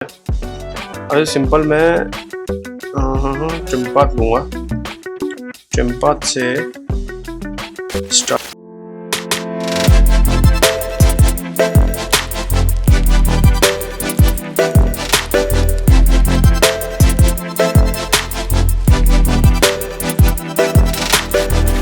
अरे सिंपल मैं ट्रिमपाथ लूँगा, ट्रिमपाथ से start.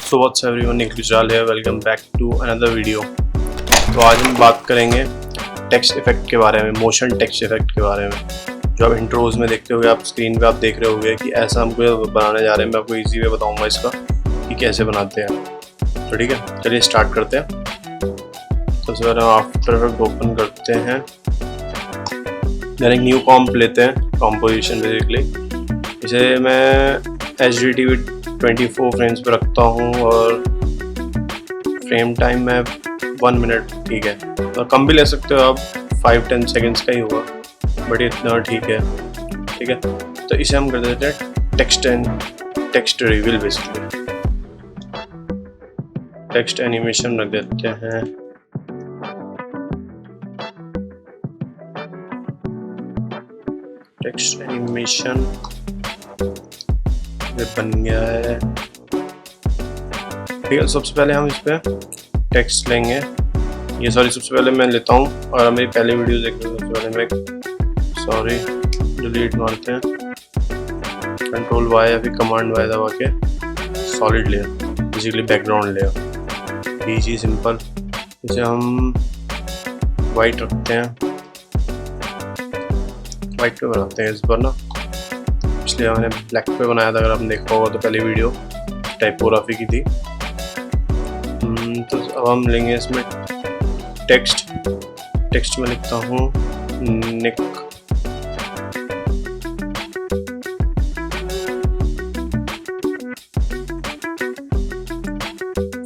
So what's everyone, Nikhil Gujral है। Welcome back to another video. तो आज हम बात करेंगे टेक्स्ट इफेक्ट के बारे में, मोशन टेक्स्ट इफेक्ट के बारे में। जो आप इंट्रोज में देखते होगे, आप स्क्रीन पे आप देख रहे होगे कि ऐसा हमको बनाने जा रहे हैं। मैं आपको इजी वे बताऊंगा इसका कि कैसे बनाते हैं। तो ठीक है, चलिए स्टार्ट करते हैं। सबसे पहले हम आफ्टर इफेक्ट ओपन करते हैं, देन एक न्यू कॉम्प लेते हैं, कॉम्पोजिशन बेसिकली। इसे मैं HDTV 24 फ्रेम्स पे रखता हूँ और फ्रेम टाइम में 1 मिनट, ठीक है। और कम भी ले सकते हो आप, 5-10 सेकेंड्स का ही होगा, बट इतना ठीक है, ठीक है। तो इसे हम कर देते हैं text reveal basically, text animation रख देते हैं। टेक्स्ट एनिमेशन बन गया है, ठीक है। सबसे पहले हम इस पे टेक्स्ट लेंगे, सबसे पहले मैं लेता हूँ। और मेरी पहले वीडियो देख लो, सबसे पहले मैं डिलीट मारते हैं, कंट्रोल Y या फिर कमांड Y दबा के solid layer, basically background layer, easy simple. इसे हम वाइट रखते हैं, वाइट पे बनाते हैं इस बार ना, इसलिए मैंने ब्लैक पे बनाया था। अगर आपने देखा होगा तो पहली वीडियो टाइपोग्राफी की थी। तो अब हम लेंगे इसमें टेक्स्ट में लिखता हूँ निक,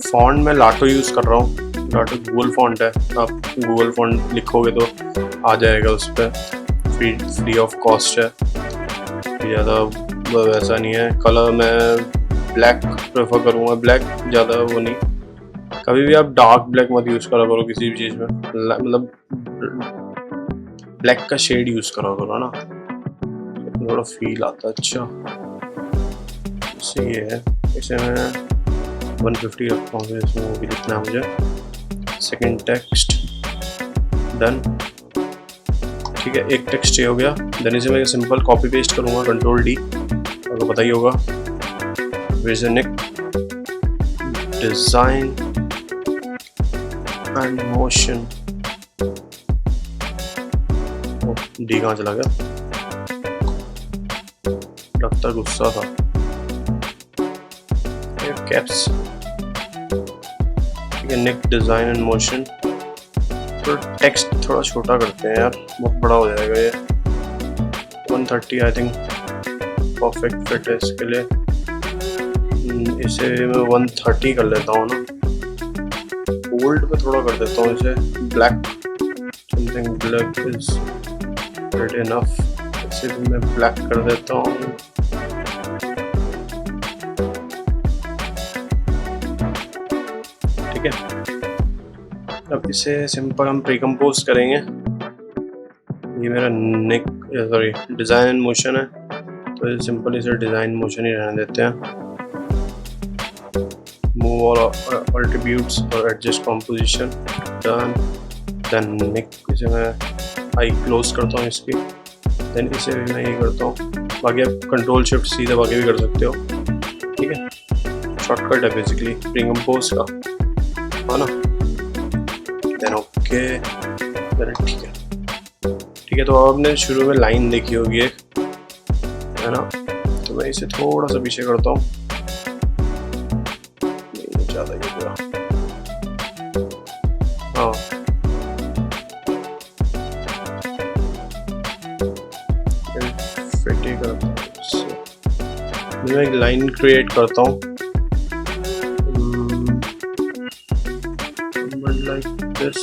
फॉन्ट में लाटो यूज़ कर रहा हूँ। लाटो गूगल फॉन्ट है, आप गूगल फॉन्ट लिखोगे तो आ जाएगा उस पर, फ्री ऑफ कॉस्ट है, ज़्यादा वैसा नहीं है। कलर मैं ब्लैक प्रेफर करूँगा, ब्लैक ज़्यादा वो नहीं। कभी भी आप डार्क ब्लैक मत यूज़ करा करो किसी भी चीज़ में, मतलब ब्लैक का शेड यूज़ करा करो ना, थोड़ा फील आता है। अच्छा, इससे ये है, इसे मैं 150 रखता हूँ, इसमें वो भी लिखना है मुझे। सेकेंड टेक्स्ट डन, ठीक है। एक टेक्स्ट ये हो गया। देन इसे मैं सिंपल कॉपी पेस्ट करूँगा, कंट्रोल D, आपको पता ही होगा। विजनिक डिज़ाइन एंड मोशन, D कहाँ चला गया, लगता गुस्सा था। कैप्स, ठीक है। निक डिज़ाइन एंड मोशन, तो टेक्स्ट थोड़ा छोटा करते हैं यार, बहुत बड़ा हो जाएगा ये। 130 आई थिंक परफेक्ट फिट है इसके लिए। इसे मैं 130 कर लेता हूँ ना, बोल्ड पे थोड़ा कर देता हूँ इसे, black, something black is good enough. इसे भी मैं ब्लैक कर देता हूँ। ठीक है, अब इसे सिंपल हम प्रीकम्पोज करेंगे। ये मेरा डिज़ाइन एंड मोशन है, तो सिंपल इसे डिज़ाइन मोशन ही रहने देते हैं। मूव ऑल अट्रीब्यूट्स और एडजस्ट कॉम्पोजिशन, डन। देन निक, इसे मैं आई क्लोज करता हूँ इसकी। देन इसे भी मैं ये करता हूँ, बाकी आप कंट्रोल शिफ्ट C दबा के भी कर सकते हो, ठीक है। शॉर्टकट है बेसिकली प्रीकम्पोज का, है ना। देन ओके, ठीक है, ठीक है। तो आपने शुरू में लाइन देखी होगी एक, है ना, तो मैं इसे थोड़ा सा पीछे करता हूँ, नहीं ज़्यादा ये पूरा, हाँ। फिट ही करता हूँ इससे। मैं एक लाइन क्रिएट करता हूँ, like this।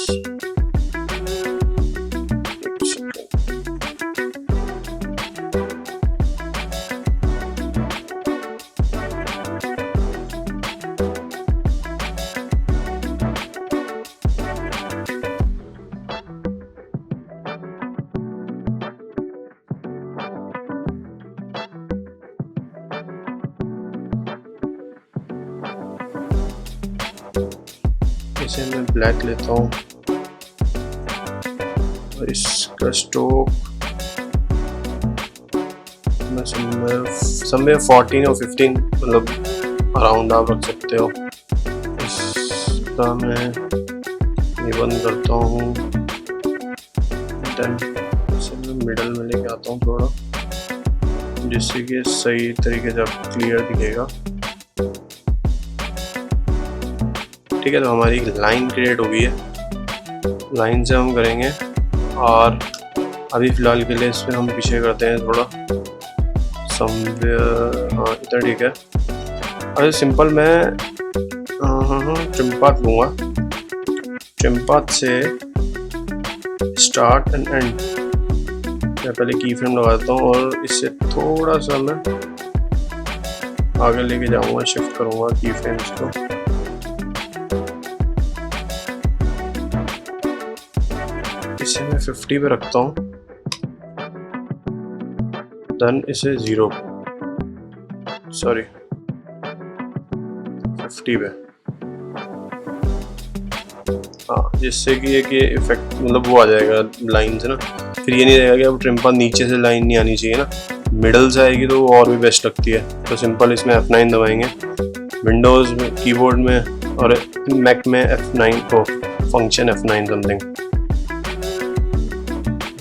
इसे मैं ब्लैक लेता हूँ और इसका स्ट्रोक मैं समवेयर 14 और 15 मतलब अराउंड आप रख सकते हो। इसका मैं ये बंद करता हूँ, देन इसे मैं मिडल में लेके आता हूँ थोड़ा, जिससे कि सही तरीके से आपको क्लियर दिखेगा। ठीक है, तो हमारी लाइन क्रिएट हो गई है। लाइन से हम करेंगे और अभी फ़िलहाल के लिए इसमें हम पीछे करते हैं थोड़ा समवेयर, हाँ इतना ठीक है। अरे सिंपल मैं ट्रिम पाथ लूँगा, ट्रिम पाथ से स्टार्ट एंड एंड मैं पहले की फ्रेम लगा देता हूँ और इससे थोड़ा सा मैं आगे लेके जाऊँगा, शिफ्ट करूँगा की फ्रेम्स को। इसे मैं 50 पे रखता हूँ, देन इसे 0 सॉरी 50 पे, हाँ, जिससे कि एक ये इफेक्ट मतलब वो आ जाएगा लाइन से ना। फिर ये नहीं रहेगा कि अब ट्रिम पाथ नीचे से लाइन नहीं आनी चाहिए ना, मिडल से आएगी तो वो और भी बेस्ट लगती है। तो सिंपल इसमें F9 दबाएंगे, विंडोज़ में कीबोर्ड में और मैक में F9 को फंक्शन F9 समथिंग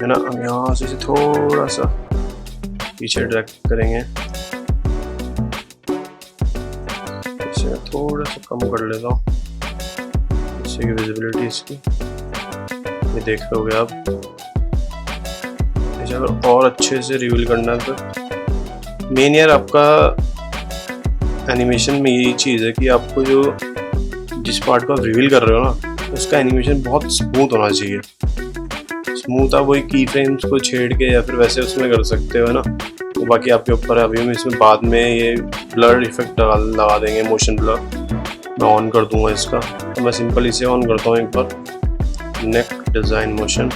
है ना। अब यहाँ से थोड़ा सा पीछे ड्रैग करेंगे, इसे थोड़ा सा कम कर लेता हूँ जिससे कि विजिबिलिटी इसकी ये देख रहे होगे आप। इसे अगर और अच्छे से रिवील करना है तो मेन यार आपका एनिमेशन में यही चीज़ है कि आपको जो जिस पार्ट को आप रिवील कर रहे हो ना, उसका एनिमेशन बहुत स्मूथ होना चाहिए। स्मूथ आप वही की फ्रेम्स को छेड़ के या फिर वैसे उसमें कर सकते हो ना, तो बाकी आपके ऊपर है। अभी हम इसमें बाद में ये ब्लर इफेक्ट लगा देंगे, मोशन ब्लर मैं ऑन कर दूंगा इसका। तो मैं सिंपल इसे ऑन करता हूँ एक बार, नेक डिज़ाइन मोशन।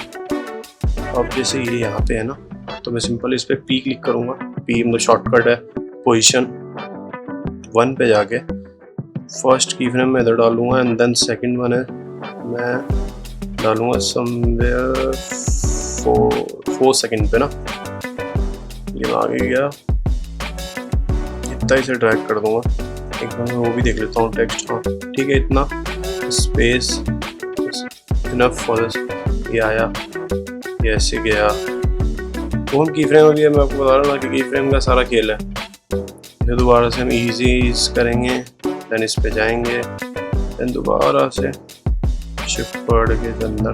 अब जैसे ये यहाँ पे है ना, तो मैं सिंपल इस पर पी क्लिक करूँगा, पी मतलब शॉर्टकट है, पोजीशन 1 पे जाके फर्स्ट की फ्रेम में इधर डालूंगा एंड देन सेकंड वन है मैं डालूंगा समवेयर 4 सेकंड पे ना। ये आगे गया, इतना इसे ड्रैग कर दूंगा। एक बार मैं वो भी देख लेता हूँ टेक्स्ट, हाँ ठीक है, इतना स्पेस इनफ फॉर दिस। ये आया, ये ऐसे गया। तो हम की फ्रेम अभी मैं आपको बता रहा हूँ ना कि की फ्रेम का सारा खेल है। फिर दोबारा से हम इजी करेंगे, देन इस पे जाएंगे, देन दोबारा से शिफ्ट पकड़ के अंदर।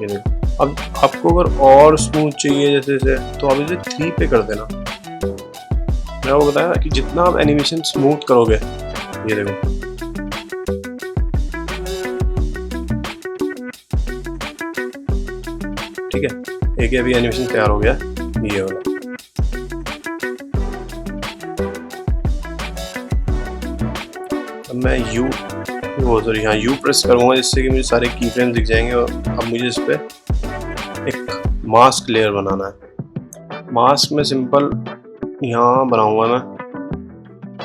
ये देखो, अब आपको अगर और स्मूथ चाहिए जैसे तो आप इसे 3 पे कर देना। मैं आपको बताया कि जितना आप एनिमेशन स्मूथ करोगे, ये देखो ठीक है, एक अभी एनिमेशन तैयार हो गया ये वाला। अब मैं यहाँ U प्रेस करूँगा जिससे कि मुझे सारे की फ्रेम दिख जाएंगे। और अब मुझे इस पे एक मास्क लेयर बनाना है। मास्क में सिंपल यहाँ बनाऊँगा मैं,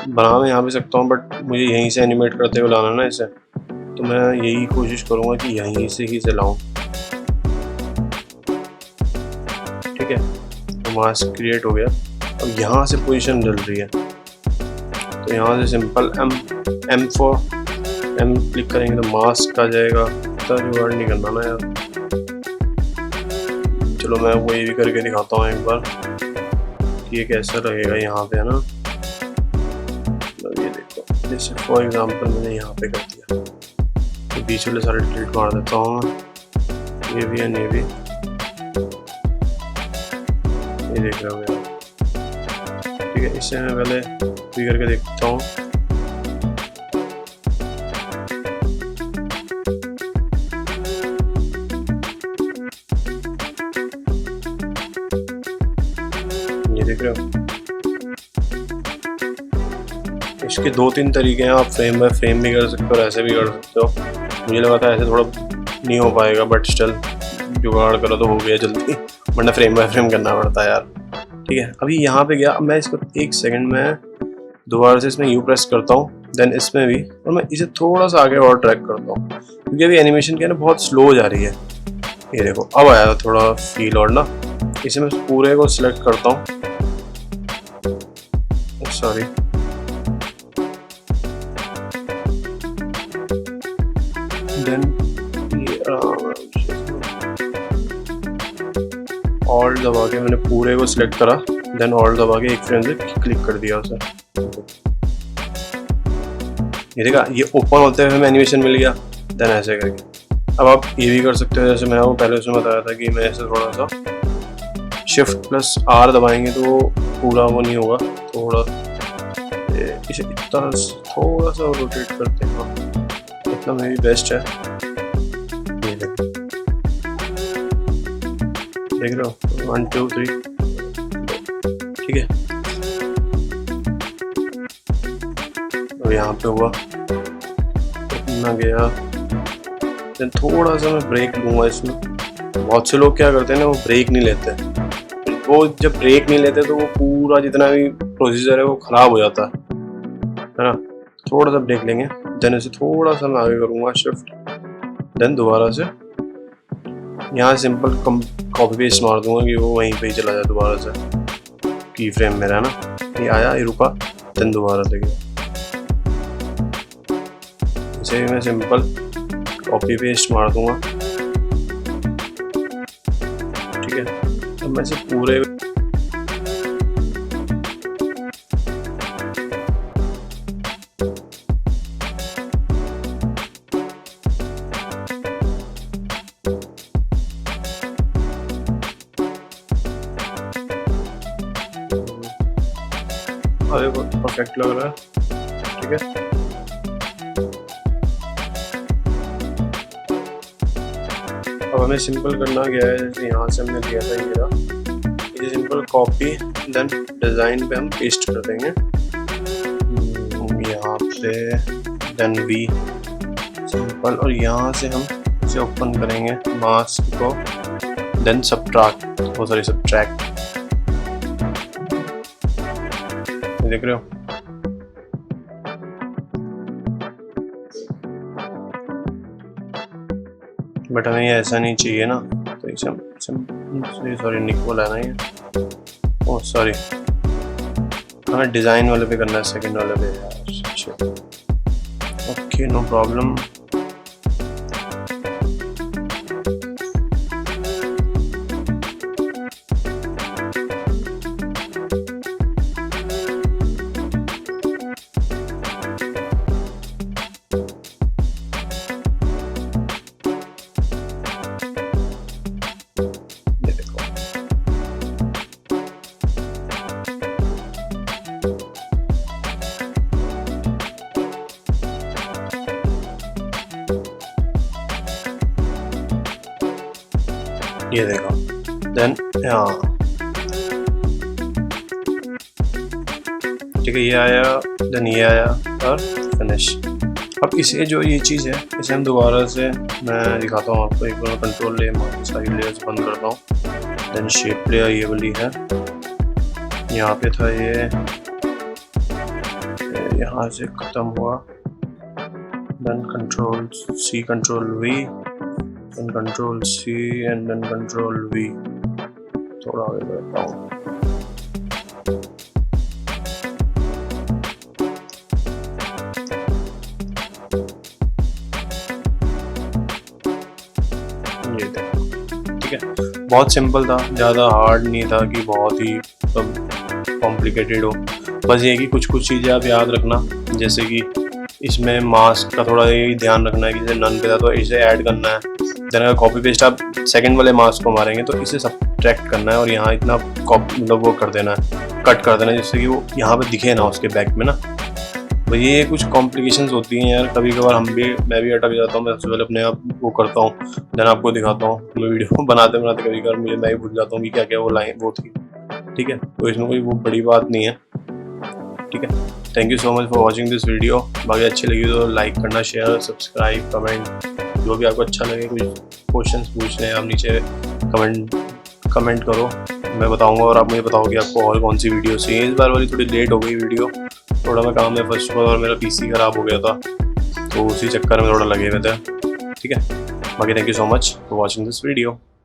बना मैं यहाँ भी सकता हूँ बट मुझे यहीं से एनिमेट करते हुए लाना ना इसे, तो मैं यही कोशिश करूँगा कि यहीं से ही चलाऊँ। ठीक है, तो मास्क क्रिएट हो गया। अब यहाँ से पोजीशन डल रही है, तो यहाँ से सिंपल M क्लिक करेंगे तो मास्क आ जाएगा। इतना जुगाड़ नहीं करना ना यार। चलो मैं वो ये भी करके दिखाता हूँ एक बार कि ये कैसा रहेगा यहाँ पे, है ना। तो ये देखो, जैसे फॉर एग्जांपल मैंने यहाँ पे कर दिया, तो बीच वाले सारे डिलीट मार देता हूँ। ये भी है, ये भी, ये देख रहे हो। ठीक है, इसे मैं पहले भी करके देखता हूँ। ये देख रहे हो, इसके 2-3 तरीके हैं। आप फ्रेम बाय फ्रेम भी कर सकते हो और ऐसे भी कर सकते हो। मुझे लगा था ऐसे थोड़ा नहीं हो पाएगा, बट स्टिल जुगाड़ करो तो हो गया जल्दी, वरना फ्रेम बाय फ्रेम करना पड़ता है यार। ठीक है, अभी यहाँ पे गया। अब मैं इसको 1 सेकंड में दोबारा से इसमें U प्रेस करता हूँ देन इसमें भी, और मैं इसे थोड़ा सा आगे और ट्रैक करता हूँ क्योंकि अभी एनिमेशन क्या है ना बहुत स्लो जा रही है। ये देखो अब आया थोड़ा फील, और ना इसे मैं पूरे को सिलेक्ट करता हूँ, सॉरी देन ऑल्ट दबा के मैंने पूरे को सिलेक्ट करा, देन ऑल्ट दबा के एक फ्रेम से क्लिक कर दिया उसे। ये देखा ये ओपन होते हुए हमें एनिमेशन मिल गया। देन ऐसे करके अब आप ये भी कर सकते हो, जैसे मैंने वो पहले उसमें बताया था कि मैं ऐसे थोड़ा सा Shift+R दबाएंगे तो पूरा वो नहीं होगा, थोड़ा इसे इतना थोड़ा सा रोटेट करते हैं, इतना मेरी बेस्ट है। ये देख रहे हो 1 2 3, ठीक है। तो यहाँ पे हुआ इतना गया, देन थोड़ा सा मैं ब्रेक लूँगा इसमें। बहुत से लोग क्या करते हैं ना, वो ब्रेक नहीं लेते, वो जब ब्रेक नहीं लेते तो वो पूरा जितना भी प्रोसीजर है वो ख़राब हो जाता है ना। थोड़ा सा ब्रेक लेंगे, देन इसे थोड़ा सा मैं आगे करूँगा शिफ्ट, देन दोबारा से यहाँ सिंपल कॉपी पेस्ट मार दूंगा कि वो वहीं पे ही चला जाए दोबारा से। की फ्रेम मेरा है ना, ये आया, ये रुका, देन दोबारा से गया। इसे मैं सिंपल कॉपी पेस्ट मार दूंगा, ठीक है। अब मैं इसे पूरे अरे वो परफेक्ट लग रहा है, ठीक है। अब हमें सिंपल करना क्या है, जैसे यहाँ से हमने लिया था ये सिंपल कॉपी, देन डिज़ाइन पे हम पेस्ट कर देंगे यहाँ पे, देन वी सिंपल, और यहाँ से हम इसे ओपन करेंगे मास्क को, देन सब्ट्रैक्ट, देख रहे हो। बट हमें ये ऐसा नहीं चाहिए ना, तो इसे सॉरी निकोल है ना ये, ओह सॉरी, हमें डिज़ाइन वाले पे करना है, सेकंड वाले पे यार। Okay no problem. ये देखो, देन यहाँ ठीक है, ये आया, देन ये आया, और फिनिश। अब इसे जो ये चीज़ है इसे हम दोबारा से मैं दिखाता हूँ आपको। एक बार कंट्रोल ले सारी लेयर्स बंद करता हूँ, देन शेप लेयर ये वाली है, यहाँ पे था ये, यहाँ से ख़त्म हुआ, then Control+C Control+V, then Control+C and then Control+V, थोड़ा आगे बढ़ता हूँ। ये देखो, ठीक है, बहुत सिंपल था, ज़्यादा हार्ड नहीं था कि बहुत ही कॉम्प्लिकेटेड हो। बस ये कि कुछ चीज़ें आप याद रखना, जैसे कि इसमें मास्क का थोड़ा ये ध्यान रखना है कि जैसे नन पे था तो इसे ऐड करना है। देन अगर कॉपी पेस्ट आप सेकंड वाले मास्क को मारेंगे तो इसे सब्ट्रैक्ट करना है, और यहाँ इतना मतलब वो कर देना है, कट कर देना है, जिससे कि वो यहाँ पे दिखे ना उसके बैक में ना। तो ये कुछ कॉम्प्लिकेशंस होती हैं यार, कभी कभार मैं भी अटक जाता हूँ। मैं सबसे पहले अपने आप वो करता हूँ, देन आपको दिखाता हूँ। मैं वीडियो बनाते कभी कभार मैं भी भूल जाता हूँ कि क्या क्या वो लाइन वो थी, ठीक है। तो इसमें कोई वो बड़ी बात नहीं है, ठीक है। Thank you so much for watching this video. बाकी अच्छी लगी तो लाइक करना, शेयर, सब्सक्राइब, कमेंट, जो भी आपको अच्छा लगे। कुछ क्वेश्चंस पूछने हैं आप नीचे कमेंट करो, मैं बताऊंगा, और आप मुझे बताओ कि आपको और कौन सी वीडियो चाहिए। इस बार वाली थोड़ी लेट हो गई वीडियो, थोड़ा मैं काम में फर्स्ट ऑफ ऑल, और मेरा पीसी ख़राब हो गया था, तो उसी चक्कर में थोड़ा लगे हुए थे। ठीक है, बाकी thank you so much for watching this video.